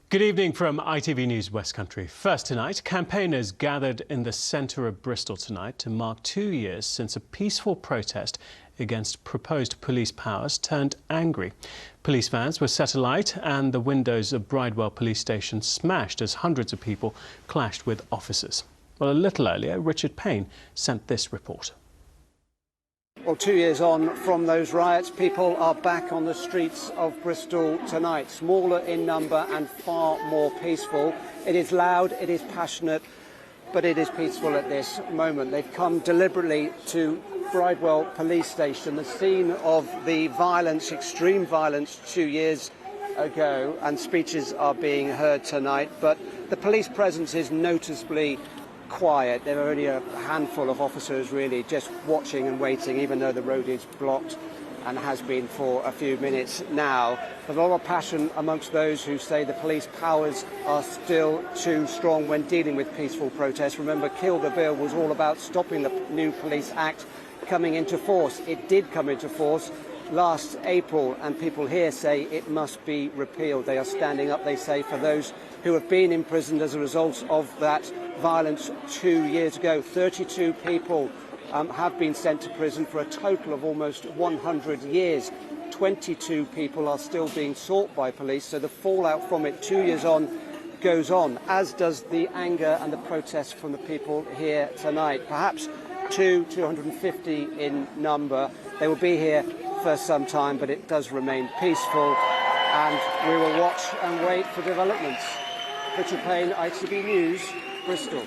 Good evening from ITV News West Country. First tonight, campaigners gathered in the centre of Bristol tonight to mark 2 years since a peaceful protest against proposed police powers turned angry. Police vans were set alight and the windows of Bridewell Police Station smashed as hundreds of people clashed with officers. Well, a little earlier, Richard Payne sent this report. Well, 2 years on from those riots, people are back on the streets of Bristol tonight, smaller in number and far more peaceful. It is loud, it is passionate, but it is peaceful at this moment. They've come deliberately to Bridewell Police Station, the scene of the violence, extreme violence 2 years ago, and speeches are being heard tonight, but the police presence is noticeably quiet. There are only a handful of officers really just watching and waiting, even though the road is blocked and has been for a few minutes now. There's a lot of passion amongst those who say the police powers are still too strong when dealing with peaceful protests. Remember, Kill the Bill was all about stopping the new Police Act coming into force. It did come into force last April, and people here say it must be repealed. They are standing up, they say, for those who have been imprisoned as a result of that violence 2 years ago. 32 people have been sent to prison for a total of almost 100 years. 22 people are still being sought by police, so the fallout from it 2 years on goes on, as does the anger and the protests from the people here tonight. Perhaps 250 in number. They will be here for some time, but it does remain peaceful, and we will watch and wait for developments. Richard Payne, ITV News, Bristol.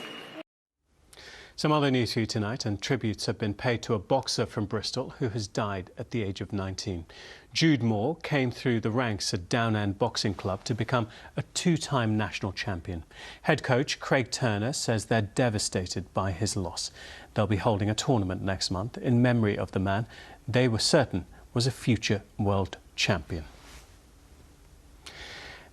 Some other news for you tonight, and tributes have been paid to a boxer from Bristol who has died at the age of 19. Jude Moore came through the ranks at Down End Boxing Club to become a two-time national champion. Head coach Craig Turner says they're devastated by his loss. They'll be holding a tournament next month in memory of the man they were certain was a future world champion.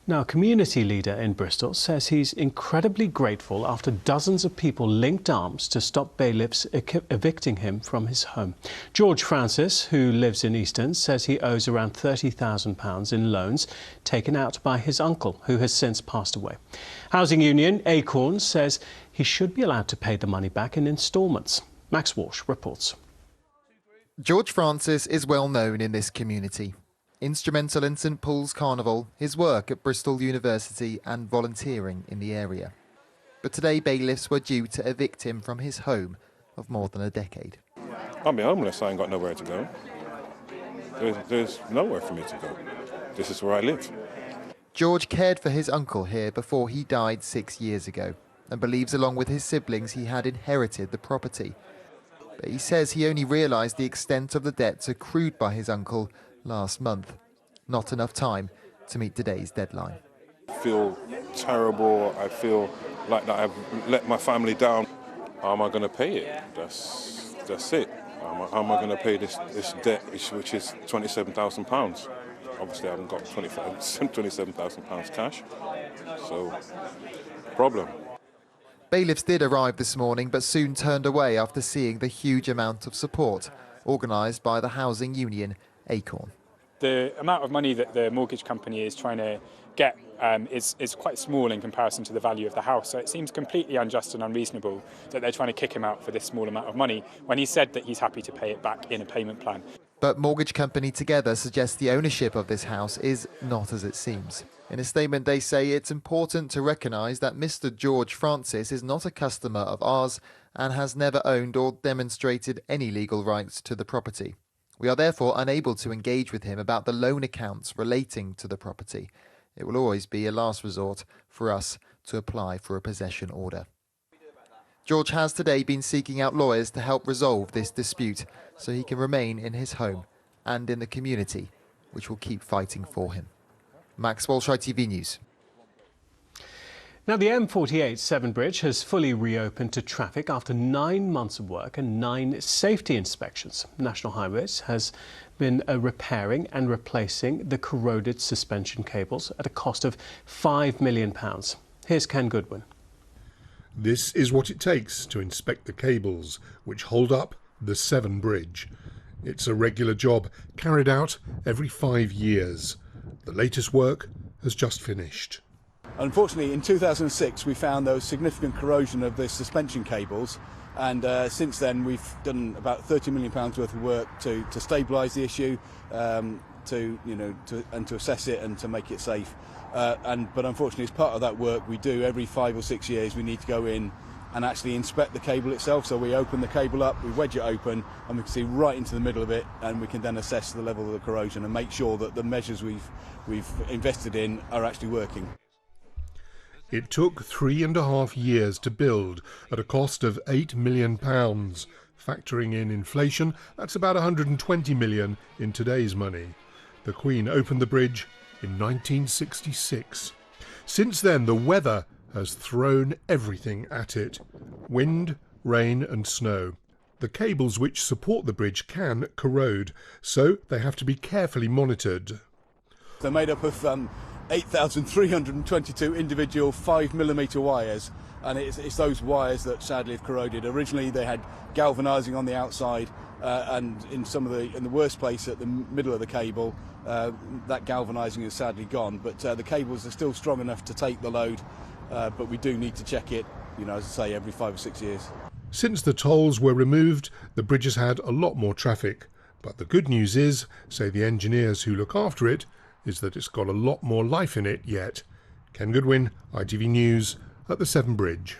Now, a community leader in Bristol says he's incredibly grateful after dozens of people linked arms to stop bailiffs evicting him from his home. George Francis, who lives in Easton, says he owes around £30,000 in loans taken out by his uncle, who has since passed away. Housing union Acorn says he should be allowed to pay the money back in instalments. Max Walsh reports. George Francis is well known in this community. Instrumental in St Paul's Carnival, his work at Bristol University and volunteering in the area. But today bailiffs were due to evict him from his home of more than a decade. I'll be homeless, I ain't got nowhere to go. There's nowhere for me to go. This is where I live. George cared for his uncle here before he died 6 years ago and believes along with his siblings he had inherited the property. But he says he only realised the extent of the debts accrued by his uncle last month. Not enough time to meet today's deadline. I feel terrible. I feel like that I've let my family down. How am I going to pay it? That's it. How am I going to pay this debt, which is £27,000? Obviously, I haven't got £27,000 cash. So, problem. Bailiffs did arrive this morning, but soon turned away after seeing the huge amount of support organised by the housing union Acorn. The amount of money that the mortgage company is trying to get is quite small in comparison to the value of the house. So it seems completely unjust and unreasonable that they're trying to kick him out for this small amount of money when he said that he's happy to pay it back in a payment plan. But mortgage company Together suggests the ownership of this house is not as it seems. In a statement, they say it's important to recognise that Mr. George Francis is not a customer of ours and has never owned or demonstrated any legal rights to the property. We are therefore unable to engage with him about the loan accounts relating to the property. It will always be a last resort for us to apply for a possession order. George has today been seeking out lawyers to help resolve this dispute so he can remain in his home and in the community, which will keep fighting for him. Max Walsh, ITV News. Now, the M48 Severn Bridge has fully reopened to traffic after 9 months of work and 9 safety inspections. National Highways has been repairing and replacing the corroded suspension cables at a cost of £5 million. Here's Ken Goodwin. This is what it takes to inspect the cables which hold up the Severn Bridge. It's a regular job carried out every 5 years. The latest work has just finished. Unfortunately, in 2006 we found there was significant corrosion of the suspension cables, and since then we've done about £30 million worth of work to stabilise the issue, to assess it and to make it safe. But unfortunately, as part of that work we do every 5 or 6 years, we need to go in and actually inspect the cable itself. So we open the cable up, we wedge it open, and we can see right into the middle of it, and we can then assess the level of the corrosion and make sure that the measures we've invested in are actually working. It took 3.5 years to build at a cost of £8 million. Factoring in inflation, that's about 120 million in today's money. The Queen opened the bridge in 1966. Since then, the weather has thrown everything at it. Wind, rain and snow. The cables which support the bridge can corrode, so they have to be carefully monitored. They're made up of 8,322 individual 5mm wires, and it's those wires that sadly have corroded. Originally they had galvanising on the outside, and in the worst place at the middle of the cable, that galvanising is sadly gone, but the cables are still strong enough to take the load, but we do need to check it, as I say, every 5 or 6 years. Since the tolls were removed, the bridge has had a lot more traffic, but the good news is, say the engineers who look after it, is that it's got a lot more life in it yet. Ken Goodwin, ITV News at the Severn Bridge.